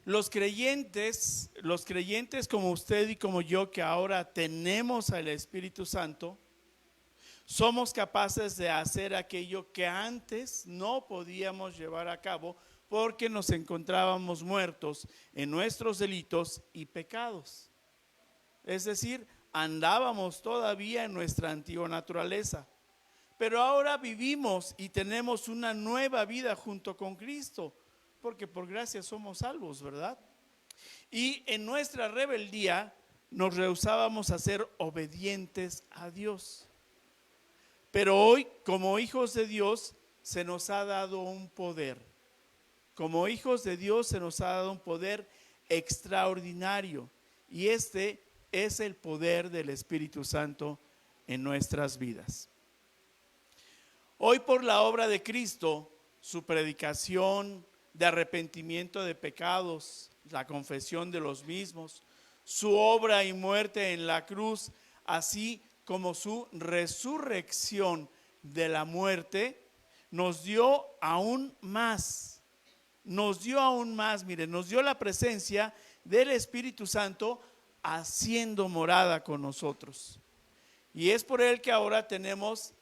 Los creyentes como usted y como yo, que ahora tenemos al Espíritu Santo, somos capaces de hacer aquello que antes no podíamos llevar a cabo porque nos encontrábamos muertos en nuestros delitos y pecados. Es decir, andábamos todavía en nuestra antigua naturaleza. Pero ahora vivimos y tenemos una nueva vida junto con Cristo, porque por gracia somos salvos, ¿verdad? Y en nuestra rebeldía nos rehusábamos a ser obedientes a Dios. Pero hoy, como hijos de Dios, se nos ha dado un poder. Como hijos de Dios se nos ha dado un poder extraordinario. Y este es el poder del Espíritu Santo en nuestras vidas. Hoy, por la obra de Cristo, su predicación de arrepentimiento de pecados, la confesión de los mismos, su obra y muerte en la cruz, así como su resurrección de la muerte, nos dio aún más. Nos dio la presencia del Espíritu Santo haciendo morada con nosotros. Y es por él que ahora tenemos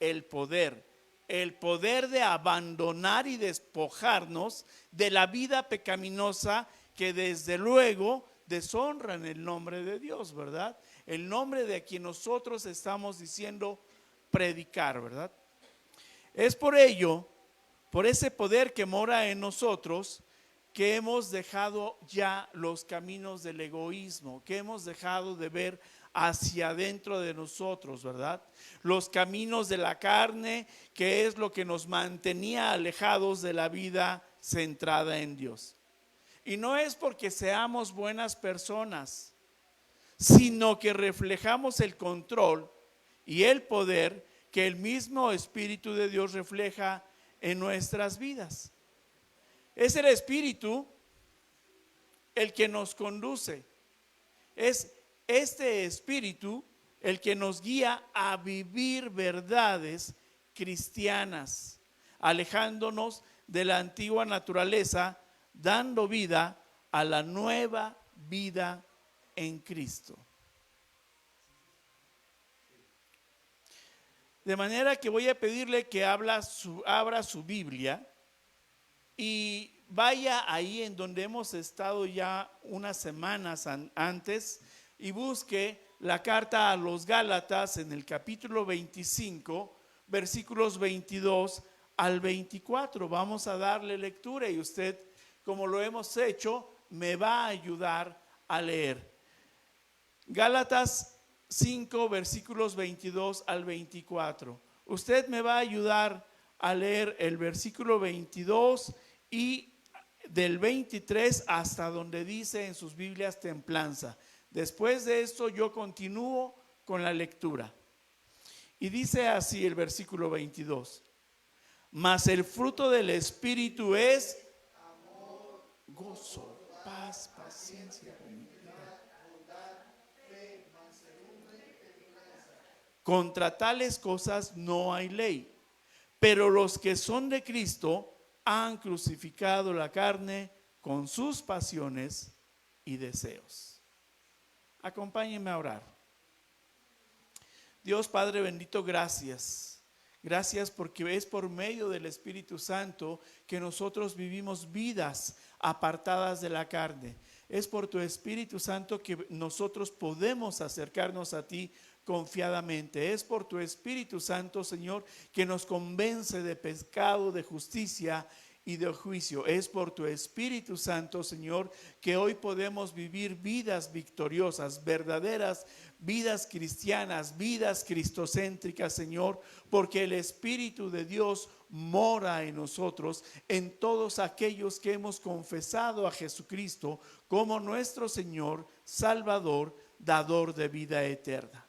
el poder de abandonar y despojarnos de la vida pecaminosa que desde luego deshonran el nombre de Dios, ¿verdad? El nombre de quien nosotros estamos diciendo predicar, ¿verdad? Es por ello, por ese poder que mora en nosotros, que hemos dejado ya los caminos del egoísmo, que hemos dejado de ver hacia adentro de nosotros, ¿verdad? Los caminos de la carne, que es lo que nos mantenía alejados de la vida centrada en Dios. Y no es porque seamos buenas personas, sino que reflejamos el control y el poder que el mismo Espíritu de Dios refleja en nuestras vidas. Es el Espíritu el que nos conduce. Es este Espíritu el que nos guía a vivir verdades cristianas, alejándonos de la antigua naturaleza, dando vida a la nueva vida en Cristo. De manera que voy a pedirle que abra su Biblia y vaya ahí en donde hemos estado ya unas semanas antes y busque la carta a los Gálatas en el capítulo 25, versículos 22 al 24. Vamos a darle lectura y usted, como lo hemos hecho, me va a ayudar a leer. Gálatas 5, versículos 22 al 24. Usted me va a ayudar a leer el versículo 22 y del 23 hasta donde dice en sus Biblias templanza. Después de esto yo continúo con la lectura. Y dice así el versículo 22. Mas el fruto del Espíritu es amor, gozo, paz, paciencia, benignidad, bondad, fe, mansedumbre, templanza. Contra tales cosas no hay ley. Pero los que son de Cristo han crucificado la carne con sus pasiones y deseos. Acompáñenme a orar. Dios Padre bendito, gracias. Gracias porque es por medio del Espíritu Santo que nosotros vivimos vidas apartadas de la carne. Es por tu Espíritu Santo que nosotros podemos acercarnos a ti confiadamente. Es por tu Espíritu Santo, Señor, que nos convence de pecado, de justicia y de juicio. Es por tu Espíritu Santo, Señor, que hoy podemos vivir vidas victoriosas, verdaderas vidas cristianas, vidas cristocéntricas, Señor, porque el Espíritu de Dios mora en nosotros, en todos aquellos que hemos confesado a Jesucristo como nuestro Señor, Salvador, dador de vida eterna.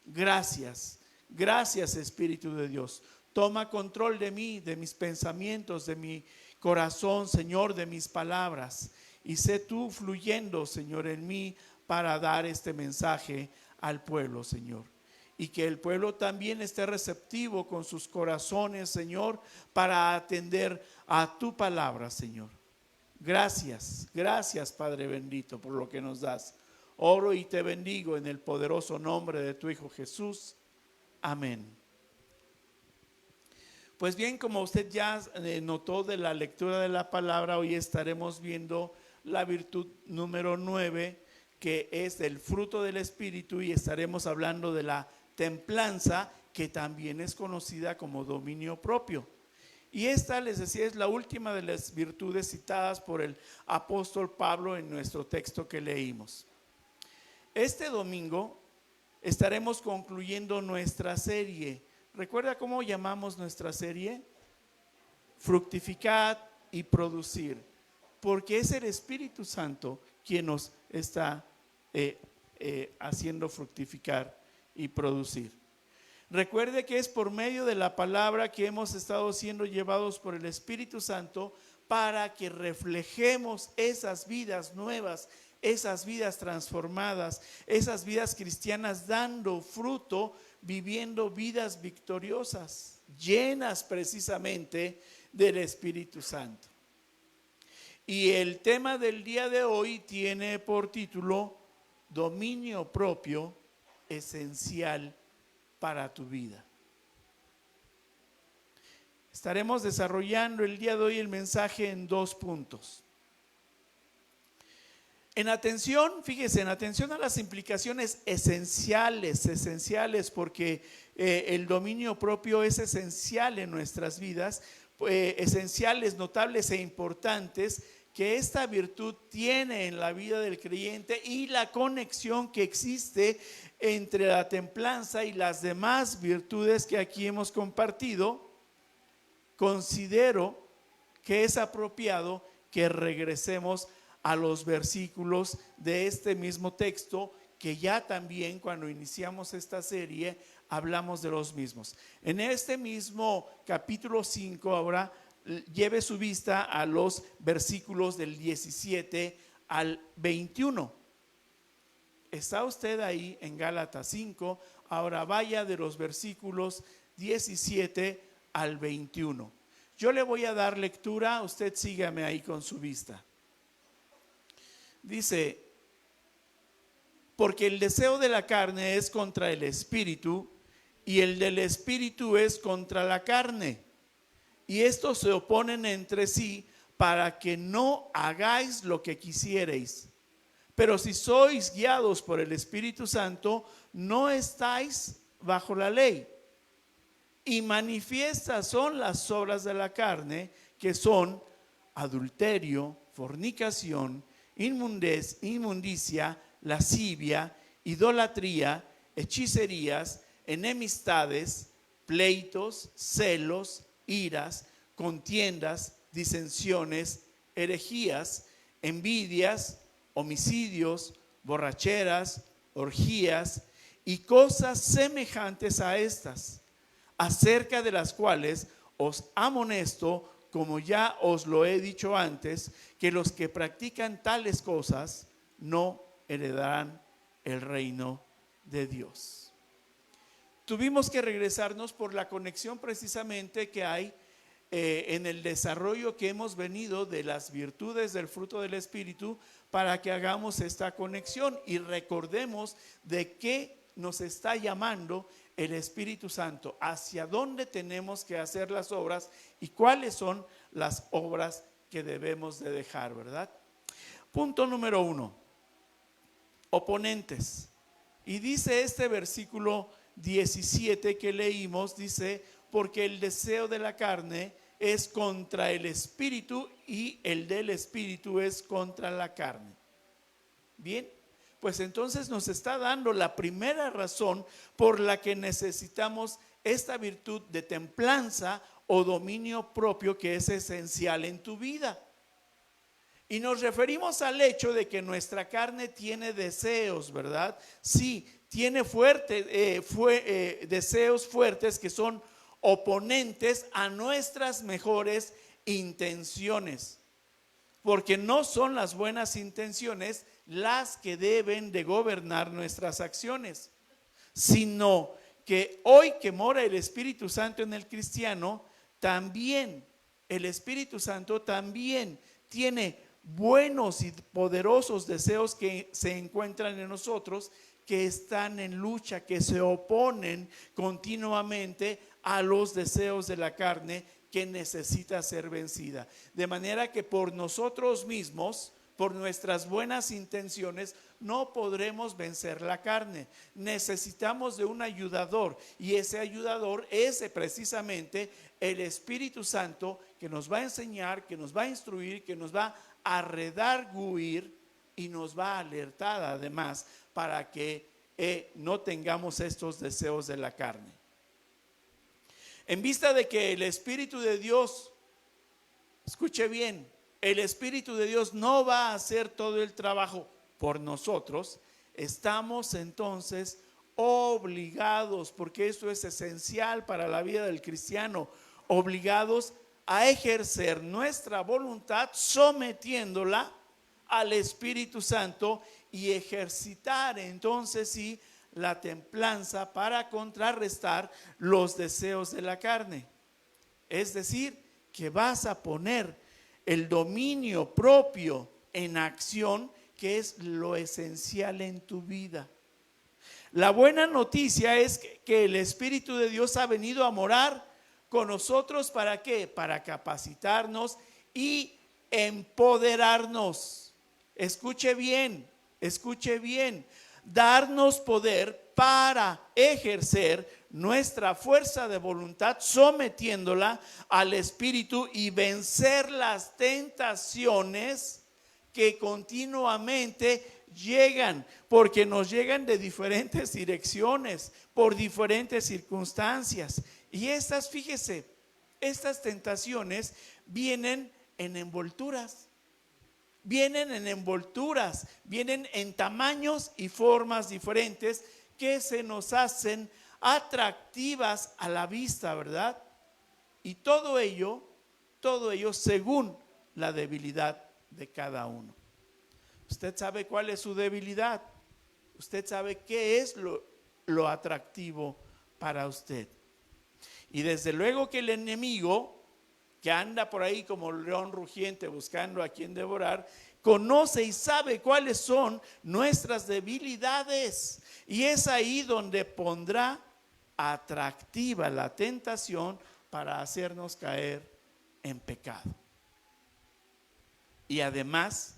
Gracias, gracias Espíritu de Dios. Toma control de mí, de mis pensamientos, de mi corazón, Señor, de mis palabras. Y sé tú fluyendo, Señor, en mí para dar este mensaje al pueblo, Señor. Y que el pueblo también esté receptivo con sus corazones, Señor, para atender a tu palabra, Señor. Gracias, gracias Padre bendito por lo que nos das. Oro y te bendigo en el poderoso nombre de tu Hijo Jesús. Amén. Pues bien, como usted ya notó de la lectura de la palabra, hoy estaremos viendo la virtud número 9, que es el fruto del Espíritu, y estaremos hablando de la templanza, que también es conocida como dominio propio. Y esta, les decía, es la última de las virtudes citadas por el apóstol Pablo en nuestro texto que leímos. Este domingo estaremos concluyendo nuestra serie. ¿Recuerda cómo llamamos nuestra serie? Fructificad y producir, porque es el Espíritu Santo quien nos está haciendo fructificar y producir. Recuerde que es por medio de la palabra que hemos estado siendo llevados por el Espíritu Santo para que reflejemos esas vidas nuevas, esas vidas transformadas, esas vidas cristianas dando fruto, viviendo vidas victoriosas, llenas precisamente del Espíritu Santo. Y el tema del día de hoy tiene por título Dominio propio esencial para tu vida. Estaremos desarrollando el día de hoy el mensaje en 2 puntos. En atención, fíjese, en atención a las implicaciones esenciales, porque el dominio propio es esencial en nuestras vidas, esenciales, notables e importantes que esta virtud tiene en la vida del creyente, y la conexión que existe entre la templanza y las demás virtudes que aquí hemos compartido. Considero que es apropiado que regresemos a los versículos de este mismo texto, que ya también cuando iniciamos esta serie hablamos de los mismos. En este mismo capítulo 5 ahora lleve su vista a los versículos del 17 al 21. Está usted ahí en Gálatas 5, ahora vaya de los versículos 17 al 21. Yo le voy a dar lectura, usted sígame ahí con su vista. Dice: porque el deseo de la carne es contra el espíritu, y el del espíritu es contra la carne, y estos se oponen entre sí para que no hagáis lo que quisierais. Pero si sois guiados por el Espíritu Santo, no estáis bajo la ley. Y manifiestas son las obras de la carne, que son adulterio, fornicación, inmundicia, lascivia, idolatría, hechicerías, enemistades, pleitos, celos, iras, contiendas, disensiones, herejías, envidias, homicidios, borracheras, orgías y cosas semejantes a estas, acerca de las cuales os amonesto, como ya os lo he dicho antes, que los que practican tales cosas no heredarán el reino de Dios. Tuvimos que regresarnos por la conexión precisamente que hay en el desarrollo que hemos venido de las virtudes del fruto del Espíritu, para que hagamos esta conexión y recordemos de qué nos está llamando el Espíritu Santo, hacia dónde tenemos que hacer las obras y cuáles son las obras que debemos de dejar, ¿verdad? Punto número 1, oponentes. Y dice este versículo 17 que leímos, dice: porque el deseo de la carne es contra el espíritu, y el del espíritu es contra la carne. Bien, pues entonces nos está dando la primera razón por la que necesitamos esta virtud de templanza o dominio propio, que es esencial en tu vida. Y nos referimos al hecho de que nuestra carne tiene deseos, ¿verdad? Sí, tiene deseos fuertes que son oponentes a nuestras mejores intenciones, porque no son las buenas intenciones las que deben de gobernar nuestras acciones, sino que hoy que mora el Espíritu Santo en el cristiano, también el Espíritu Santo también tiene buenos y poderosos deseos que se encuentran en nosotros, que están en lucha, que se oponen continuamente a los deseos de la carne que necesita ser vencida. De manera que por nosotros mismos, por nuestras buenas intenciones, no podremos vencer la carne. Necesitamos de un ayudador, y ese ayudador es precisamente el Espíritu Santo, que nos va a enseñar, que nos va a instruir, que nos va a redarguir y nos va a alertar además para que no tengamos estos deseos de la carne. En vista de que el Espíritu de Dios, escuche bien, el Espíritu de Dios no va a hacer todo el trabajo por nosotros, estamos entonces obligados, porque esto es esencial para la vida del cristiano, obligados a ejercer nuestra voluntad sometiéndola al Espíritu Santo y ejercitar entonces sí la templanza para contrarrestar los deseos de la carne. Es decir, que vas a poner el dominio propio en acción, que es lo esencial en tu vida. La buena noticia es que el Espíritu de Dios ha venido a morar con nosotros. ¿Para qué? Para capacitarnos y empoderarnos. Escuche bien, darnos poder para ejercer nuestra fuerza de voluntad, sometiéndola al Espíritu y vencer las tentaciones que continuamente llegan, porque nos llegan de diferentes direcciones, por diferentes circunstancias. Y fíjese, estas tentaciones vienen en envolturas. Vienen en tamaños y formas diferentes que se nos hacen atractivas a la vista, ¿verdad? Y todo ello según la debilidad de cada uno. Usted sabe cuál es su debilidad. Usted sabe qué es lo atractivo para usted. Y desde luego que el enemigo, que anda por ahí como león rugiente buscando a quien devorar, conoce y sabe cuáles son nuestras debilidades, y es ahí donde pondrá atractiva la tentación para hacernos caer en pecado. Y además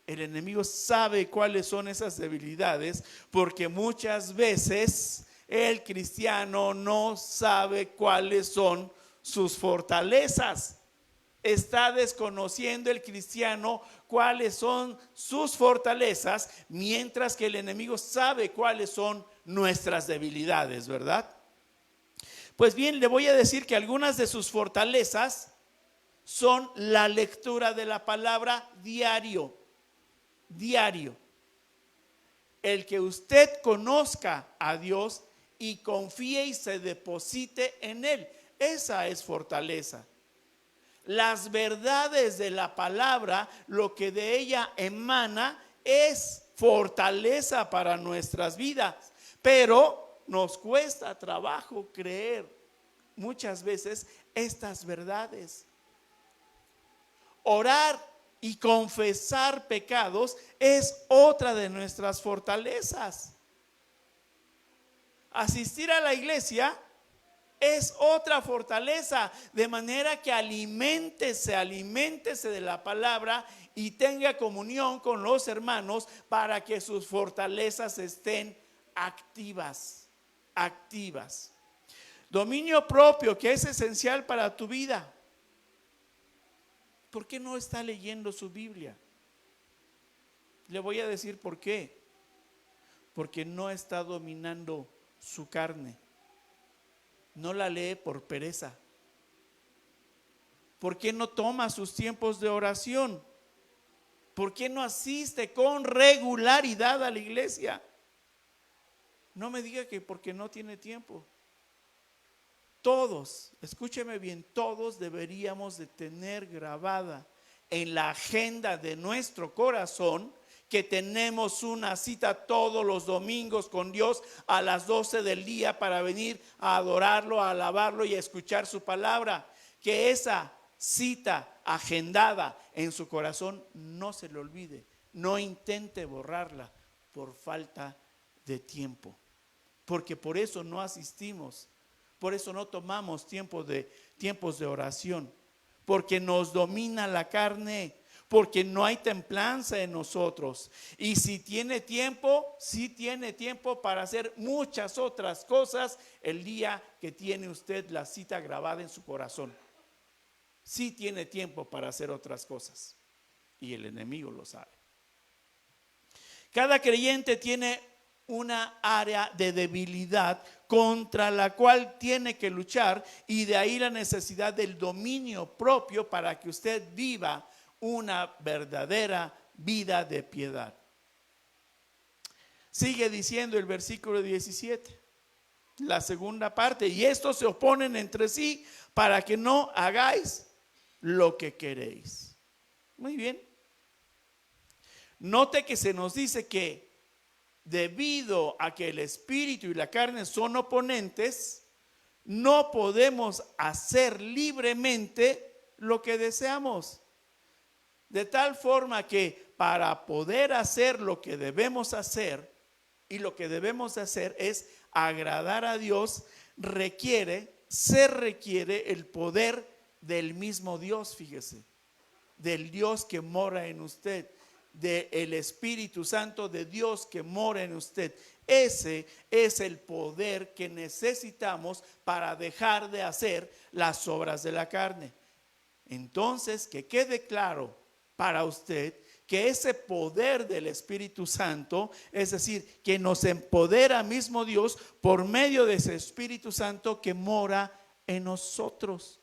el enemigo sabe cuáles son esas debilidades, porque muchas veces el cristiano no sabe cuáles son sus fortalezas. Está desconociendo el cristiano cuáles son sus fortalezas, mientras que el enemigo sabe cuáles son nuestras debilidades, ¿verdad? Pues bien, le voy a decir que algunas de sus fortalezas son la lectura de la palabra diario. El que usted conozca a Dios y confíe y se deposite en Él, esa es fortaleza. Las verdades de la palabra, lo que de ella emana, es fortaleza para nuestras vidas. Pero nos cuesta trabajo creer muchas veces estas verdades. Orar y confesar pecados es otra de nuestras fortalezas. Asistir a la iglesia es otra fortaleza, de manera que aliméntese de la palabra y tenga comunión con los hermanos para que sus fortalezas estén activas. Dominio propio, que es esencial para tu vida. ¿Por qué no está leyendo su Biblia? Le voy a decir por qué. Porque no está dominando su carne. No la lee por pereza. ¿Por qué no toma sus tiempos de oración? ¿Por qué no asiste con regularidad a la iglesia? No me diga que porque no tiene tiempo. Todos, escúcheme bien, todos deberíamos de tener grabada en la agenda de nuestro corazón que tenemos una cita todos los domingos con Dios a las 12 del día para venir a adorarlo, a alabarlo y a escuchar su palabra. Que esa cita agendada en su corazón, no se le olvide. No intente borrarla por falta de tiempo. Porque por eso no asistimos. Por eso no tomamos tiempos de oración. Porque nos domina la carne. Porque no hay templanza en nosotros. Y si tiene tiempo, sí tiene tiempo para hacer muchas otras cosas el día que tiene usted la cita grabada en su corazón. Sí tiene tiempo para hacer otras cosas. Y el enemigo lo sabe. Cada creyente tiene una área de debilidad contra la cual tiene que luchar, y de ahí la necesidad del dominio propio para que usted viva una verdadera vida de piedad. Sigue diciendo el versículo 17, la segunda parte: y estos se oponen entre sí para que no hagáis lo que queréis. Muy bien. Note que se nos dice que debido a que el espíritu y la carne son oponentes, no podemos hacer libremente lo que deseamos. De tal forma que para poder hacer lo que debemos hacer, y lo que debemos hacer es agradar a Dios, se requiere el poder del mismo Dios, fíjese, del Dios que mora en usted, del Espíritu Santo de Dios que mora en usted. Ese es el poder que necesitamos para dejar de hacer las obras de la carne. Entonces, que quede claro para usted que ese poder del Espíritu Santo, es decir, que nos empodera mismo Dios por medio de ese Espíritu Santo que mora en nosotros,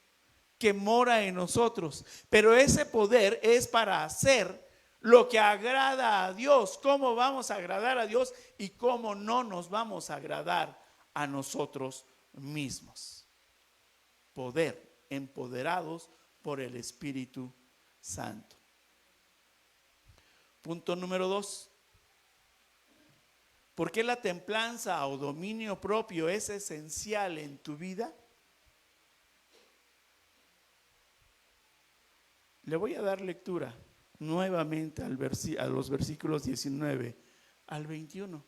pero ese poder es para hacer lo que agrada a Dios. ¿Cómo vamos a agradar a Dios y cómo no nos vamos a agradar a nosotros mismos? Poder, empoderados por el Espíritu Santo. Punto número 2. ¿Por qué la templanza o dominio propio es esencial en tu vida? Le voy a dar lectura nuevamente a los versículos 19 al 21.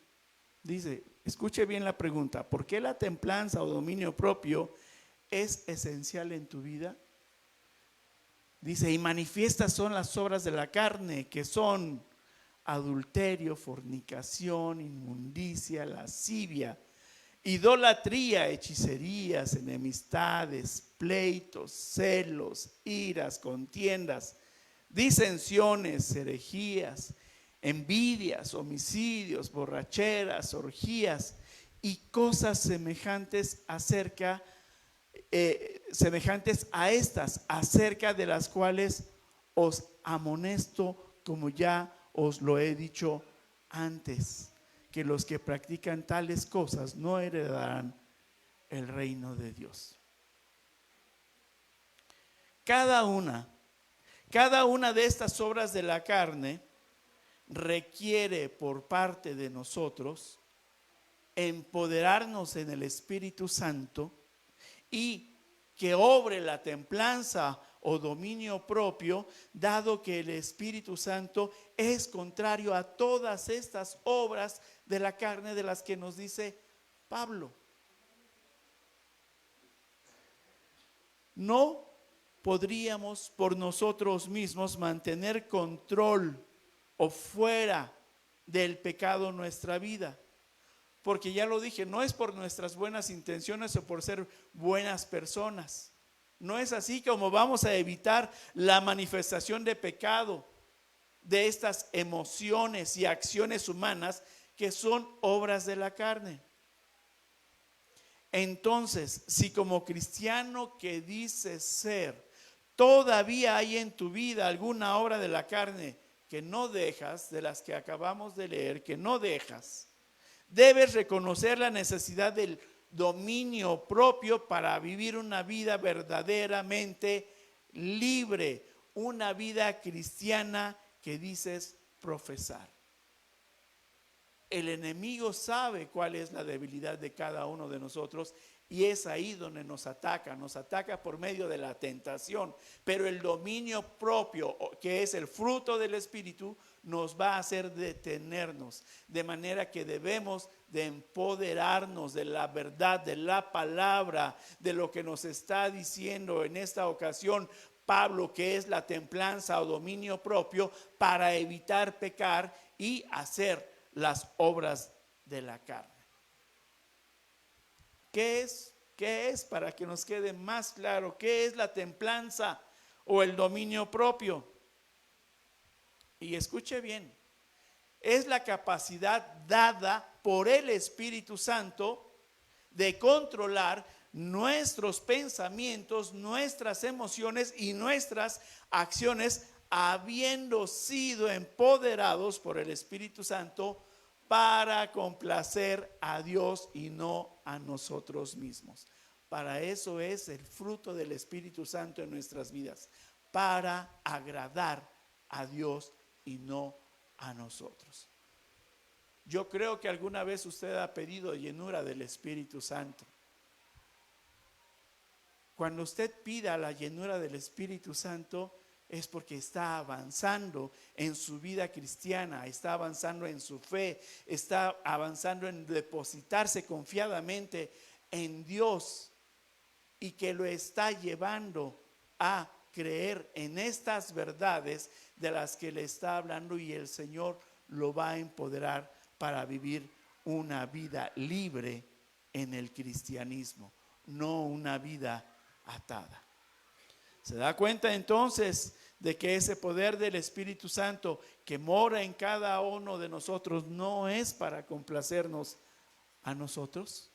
Dice, escuche bien la pregunta: ¿por qué la templanza o dominio propio es esencial en tu vida? Dice, y manifiestas son las obras de la carne, que son adulterio, fornicación, inmundicia, lascivia, idolatría, hechicerías, enemistades, pleitos, celos, iras, contiendas, disensiones, herejías, envidias, homicidios, borracheras, orgías y cosas semejantes a estas, acerca de las cuales os amonesto, como ya os lo he dicho antes, que los que practican tales cosas no heredarán el reino de Dios. Cada una de estas obras de la carne requiere por parte de nosotros empoderarnos en el Espíritu Santo y que obre la templanza o dominio propio, dado que el Espíritu Santo es contrario a todas estas obras de la carne de las que nos dice Pablo. No podríamos por nosotros mismos mantener control o fuera del pecado en nuestra vida. Porque ya lo dije, no es por nuestras buenas intenciones o por ser buenas personas. No es así como vamos a evitar la manifestación de pecado de estas emociones y acciones humanas que son obras de la carne. Entonces, si como cristiano que dices ser, todavía hay en tu vida alguna obra de la carne que no dejas, de las que acabamos de leer, que no dejas, debes reconocer la necesidad del dominio propio para vivir una vida verdaderamente libre, una vida cristiana que dices profesar. El enemigo sabe cuál es la debilidad de cada uno de nosotros Y es ahí donde nos ataca por medio de la tentación. Pero el dominio propio, que es el fruto del Espíritu, nos va a hacer detenernos. De manera que debemos de empoderarnos de la verdad, de la palabra, de lo que nos está diciendo en esta ocasión Pablo, que es la templanza o dominio propio, para evitar pecar y hacer las obras de la carne. ¿Qué es? ¿Qué es? Para que nos quede más claro, ¿qué es la templanza o el dominio propio? Y escuche bien, es la capacidad dada por el Espíritu Santo de controlar nuestros pensamientos, nuestras emociones y nuestras acciones, habiendo sido empoderados por el Espíritu Santo para complacer a Dios y no a nosotros mismos. Para eso es el fruto del Espíritu Santo en nuestras vidas, para agradar a Dios y no a nosotros. Yo creo que alguna vez usted ha pedido llenura del Espíritu Santo. Cuando usted pida la llenura del Espíritu Santo, es porque está avanzando en su vida cristiana, está avanzando en su fe, está avanzando en depositarse confiadamente en Dios y que lo está llevando a creer en estas verdades de las que le está hablando, y el Señor lo va a empoderar para vivir una vida libre en el cristianismo, no una vida atada. ¿Se da cuenta entonces de que ese poder del Espíritu Santo que mora en cada uno de nosotros no es para complacernos a nosotros?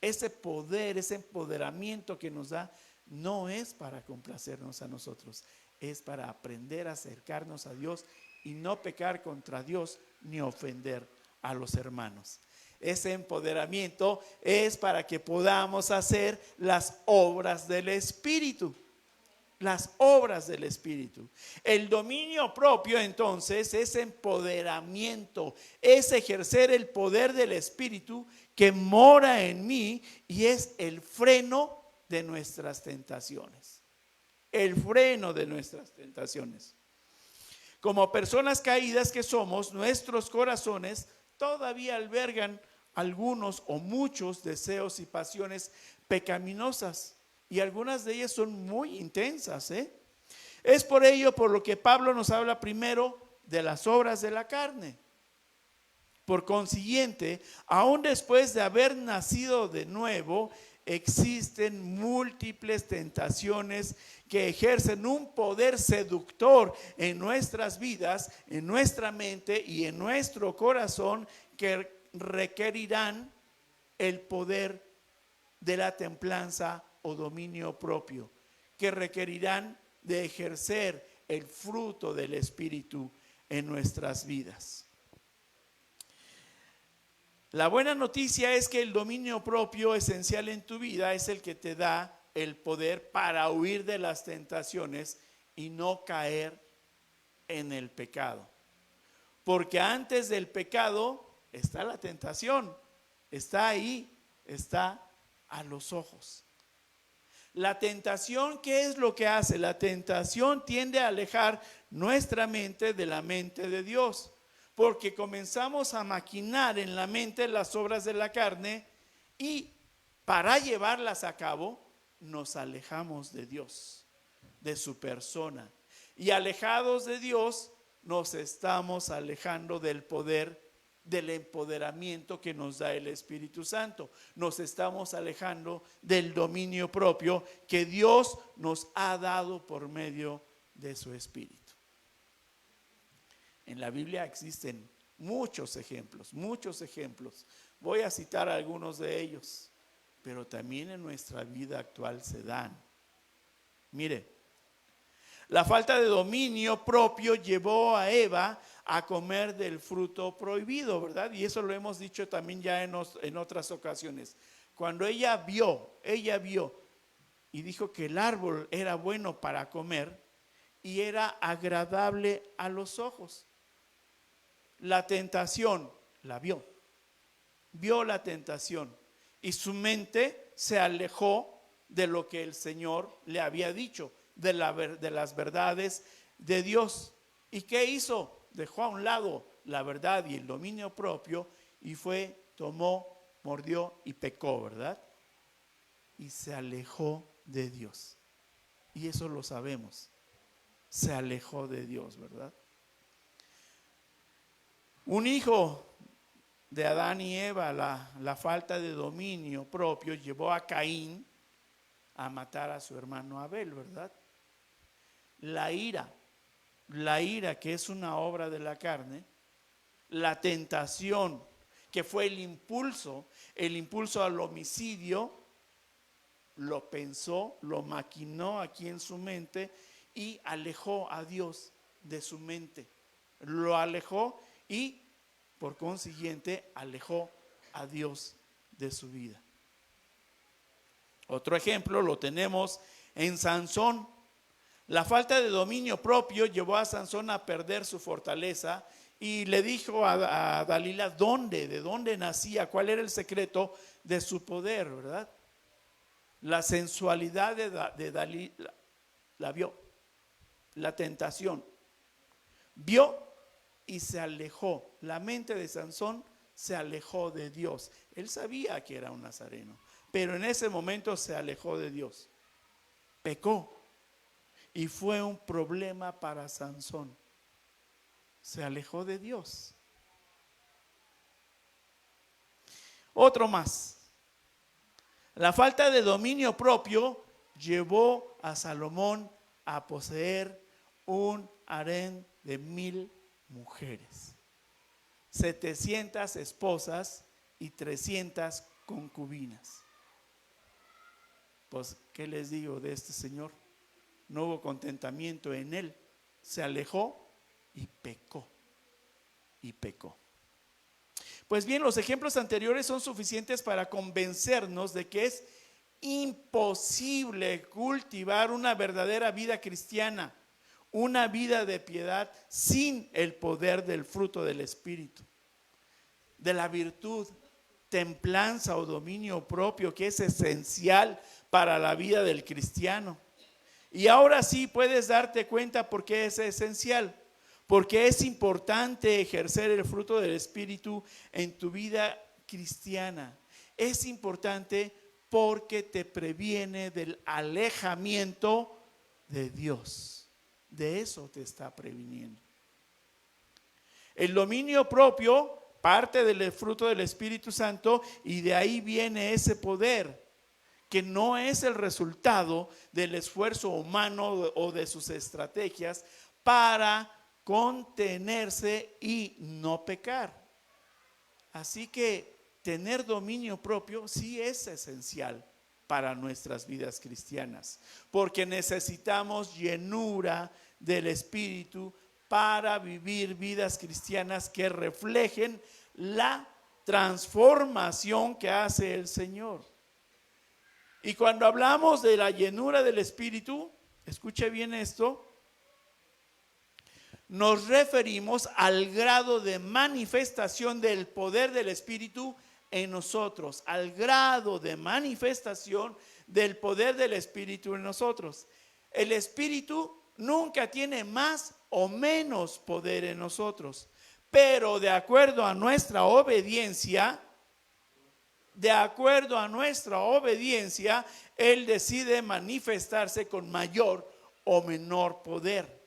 Ese poder, ese empoderamiento que nos da, no es para complacernos a nosotros, es para aprender a acercarnos a Dios y no pecar contra Dios ni ofender a los hermanos. Ese empoderamiento es para que podamos hacer las obras del Espíritu. Las obras del Espíritu. El dominio propio, entonces, es empoderamiento, es ejercer el poder del Espíritu que mora en mí y es el freno de nuestras tentaciones. El freno de nuestras tentaciones. Como personas caídas que somos, nuestros corazones todavía albergan algunos o muchos deseos y pasiones pecaminosas. Y algunas de ellas son muy intensas, Es por ello por lo que Pablo nos habla primero de las obras de la carne. Por consiguiente, aún después de haber nacido de nuevo, existen múltiples tentaciones que ejercen un poder seductor en nuestras vidas, en nuestra mente y en nuestro corazón, que requerirán el poder de la templanza o dominio propio, que requerirán de ejercer el fruto del Espíritu en nuestras vidas. La buena noticia es que el dominio propio esencial en tu vida es el que te da el poder para huir de las tentaciones y no caer en el pecado. Porque antes del pecado está la tentación, está ahí, está a los ojos. La tentación, ¿qué es lo que hace? La tentación tiende a alejar nuestra mente de la mente de Dios, porque comenzamos a maquinar en la mente las obras de la carne y para llevarlas a cabo nos alejamos de Dios, de su persona. Y alejados de Dios nos estamos alejando del poder, del empoderamiento que nos da el Espíritu Santo. Nos estamos alejando del dominio propio que Dios nos ha dado por medio de su Espíritu. En la Biblia existen muchos ejemplos. Voy a citar algunos de ellos, pero también en nuestra vida actual se dan. Mire, la falta de dominio propio llevó a Eva a comer del fruto prohibido, ¿verdad? Y eso lo hemos dicho también ya en otras ocasiones. Cuando ella vio y dijo que el árbol era bueno para comer y era agradable a los ojos. La tentación la vio la tentación y su mente se alejó de lo que el Señor le había dicho, de las verdades de Dios. ¿Y qué hizo? Dejó a un lado la verdad y el dominio propio y tomó, mordió y pecó, ¿verdad? Y se alejó de Dios. Y eso lo sabemos. Se alejó de Dios, ¿verdad? Un hijo de Adán y Eva, la falta de dominio propio llevó a Caín a matar a su hermano Abel, ¿verdad? La ira que es una obra de la carne, la tentación que fue el impulso al homicidio, lo pensó, lo maquinó aquí en su mente y alejó a Dios de su mente. Lo alejó y por consiguiente alejó a Dios de su vida. Otro ejemplo lo tenemos en Sansón. La falta de dominio propio llevó a Sansón a perder su fortaleza y le dijo a Dalila de dónde nacía, cuál era el secreto de su poder, ¿verdad? La sensualidad de Dalila la vio, la tentación, vio y se alejó. La mente de Sansón se alejó de Dios. Él sabía que era un nazareno, pero en ese momento se alejó de Dios. Pecó y fue un problema para Sansón. Se alejó de Dios. Otro más. La falta de dominio propio llevó a Salomón a poseer un harén de 1000 mujeres, 700 esposas y 300 concubinas. Pues, ¿qué les digo de este señor? No hubo contentamiento en él, se alejó y pecó. Pues bien, los ejemplos anteriores son suficientes para convencernos de que es imposible cultivar una verdadera vida cristiana, una vida de piedad sin el poder del fruto del Espíritu, de la virtud, templanza o dominio propio que es esencial para la vida del cristiano. Y ahora sí puedes darte cuenta por qué es esencial. Porque es importante ejercer el fruto del Espíritu en tu vida cristiana. Es importante porque te previene del alejamiento de Dios. De eso te está previniendo. El dominio propio parte del fruto del Espíritu Santo y de ahí viene ese poder que no es el resultado del esfuerzo humano o de sus estrategias para contenerse y no pecar. Así que tener dominio propio sí es esencial para nuestras vidas cristianas, porque necesitamos llenura del Espíritu para vivir vidas cristianas que reflejen la transformación que hace el Señor. Y cuando hablamos de la llenura del Espíritu, escuche bien esto, nos referimos al grado de manifestación del poder del Espíritu en nosotros, al grado de manifestación del poder del Espíritu en nosotros. El Espíritu nunca tiene más o menos poder en nosotros, pero de acuerdo a nuestra obediencia, Él decide manifestarse con mayor o menor poder.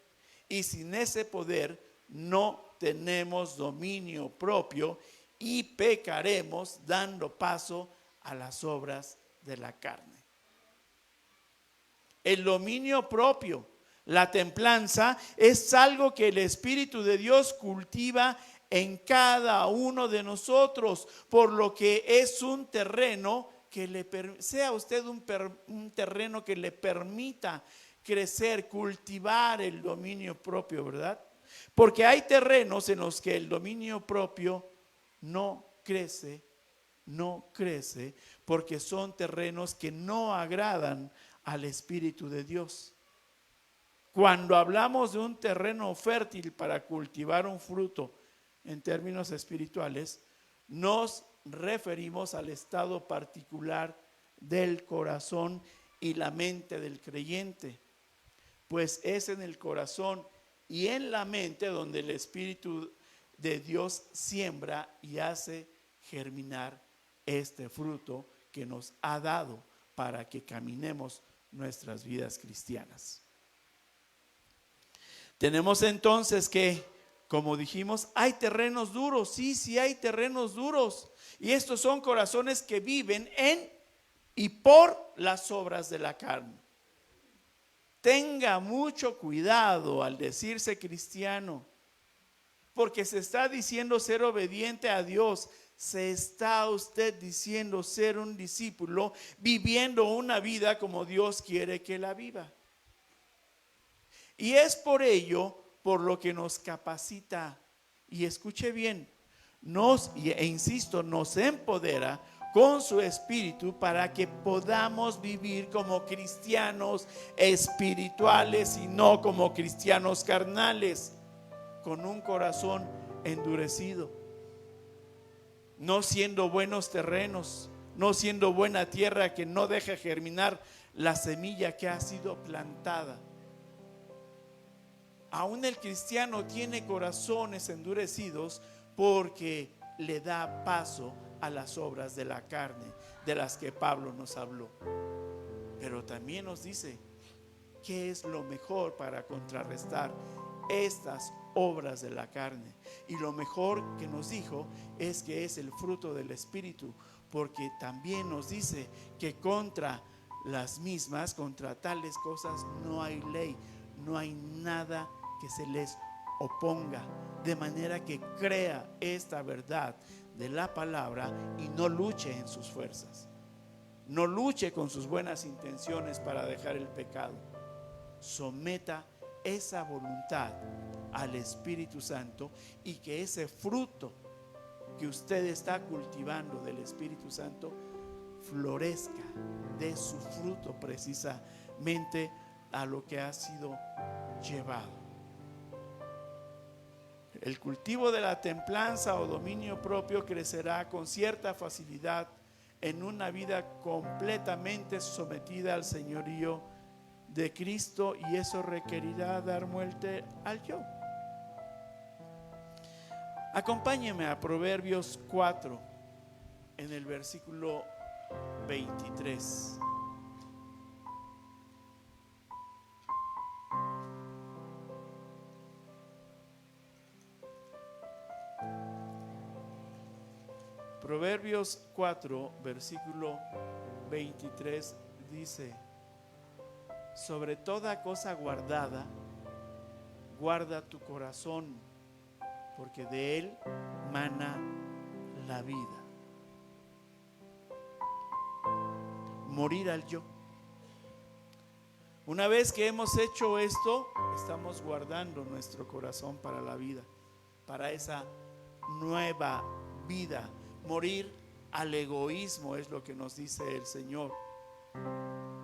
Y sin ese poder no tenemos dominio propio y pecaremos dando paso a las obras de la carne. El dominio propio, la templanza, es algo que el Espíritu de Dios cultiva en cada uno de nosotros, por lo que es un terreno que sea usted un terreno que le permita crecer, cultivar el dominio propio, ¿verdad? Porque hay terrenos en los que el dominio propio no crece, porque son terrenos que no agradan al Espíritu de Dios. Cuando hablamos de un terreno fértil para cultivar un fruto en términos espirituales, nos referimos al estado particular del corazón y la mente del creyente, pues es en el corazón y en la mente donde el Espíritu de Dios siembra y hace germinar este fruto que nos ha dado para que caminemos nuestras vidas cristianas. Tenemos entonces que, como dijimos, hay terrenos duros, sí hay terrenos duros, y estos son corazones que viven en y por las obras de la carne. Tenga mucho cuidado al decirse cristiano, porque se está diciendo ser obediente a Dios. Se está usted diciendo ser un discípulo, viviendo una vida como Dios quiere que la viva. Y es por ello por lo que nos capacita, y escuche bien, insisto, nos empodera con su espíritu para que podamos vivir como cristianos espirituales y no como cristianos carnales, con un corazón endurecido, no siendo buenos terrenos, no siendo buena tierra que no deja germinar la semilla que ha sido plantada. Aún el cristiano tiene corazones endurecidos porque le da paso a las obras de la carne, de las que Pablo nos habló. Pero también nos dice qué es lo mejor para contrarrestar estas obras de la carne. Y lo mejor que nos dijo es que es el fruto del Espíritu, porque también nos dice que contra las mismas, contra tales cosas no hay ley, no hay nada que se les oponga, de manera que crea esta verdad de la palabra y no luche en sus fuerzas, no luche con sus buenas intenciones para dejar el pecado. Someta esa voluntad al Espíritu Santo, y que ese fruto que usted está cultivando del Espíritu Santo florezca, dé su fruto precisamente a lo que ha sido llevado. El cultivo de la templanza o dominio propio crecerá con cierta facilidad en una vida completamente sometida al señorío de Cristo, y eso requerirá dar muerte al yo. Acompáñeme a Proverbios 4 en el versículo 23. Proverbios 4, versículo 23 dice: sobre toda cosa guardada, guarda tu corazón, porque de él mana la vida. Morir al yo. Una vez que hemos hecho esto, estamos guardando nuestro corazón para la vida, para esa nueva vida. Morir al egoísmo es lo que nos dice el Señor.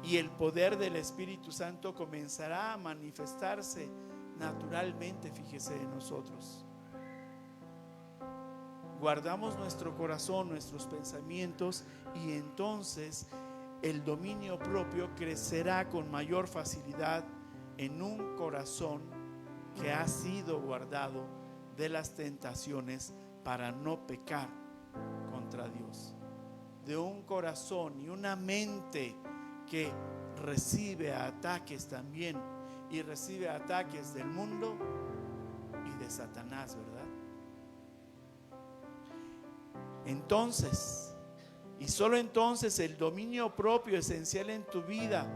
Y el poder del Espíritu Santo comenzará a manifestarse naturalmente, fíjese, en nosotros. Guardamos nuestro corazón, nuestros pensamientos, y entonces el dominio propio crecerá con mayor facilidad en un corazón que ha sido guardado de las tentaciones para no pecar contra Dios. De un corazón y una mente que recibe ataques también, y recibe ataques del mundo y de Satanás, ¿verdad? Entonces, y solo entonces, el dominio propio esencial en tu vida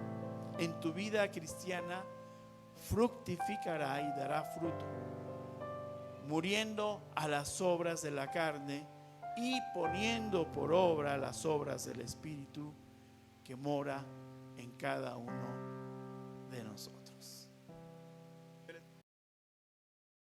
cristiana, fructificará y dará fruto, muriendo a las obras de la carne y poniendo por obra las obras del Espíritu que mora en cada uno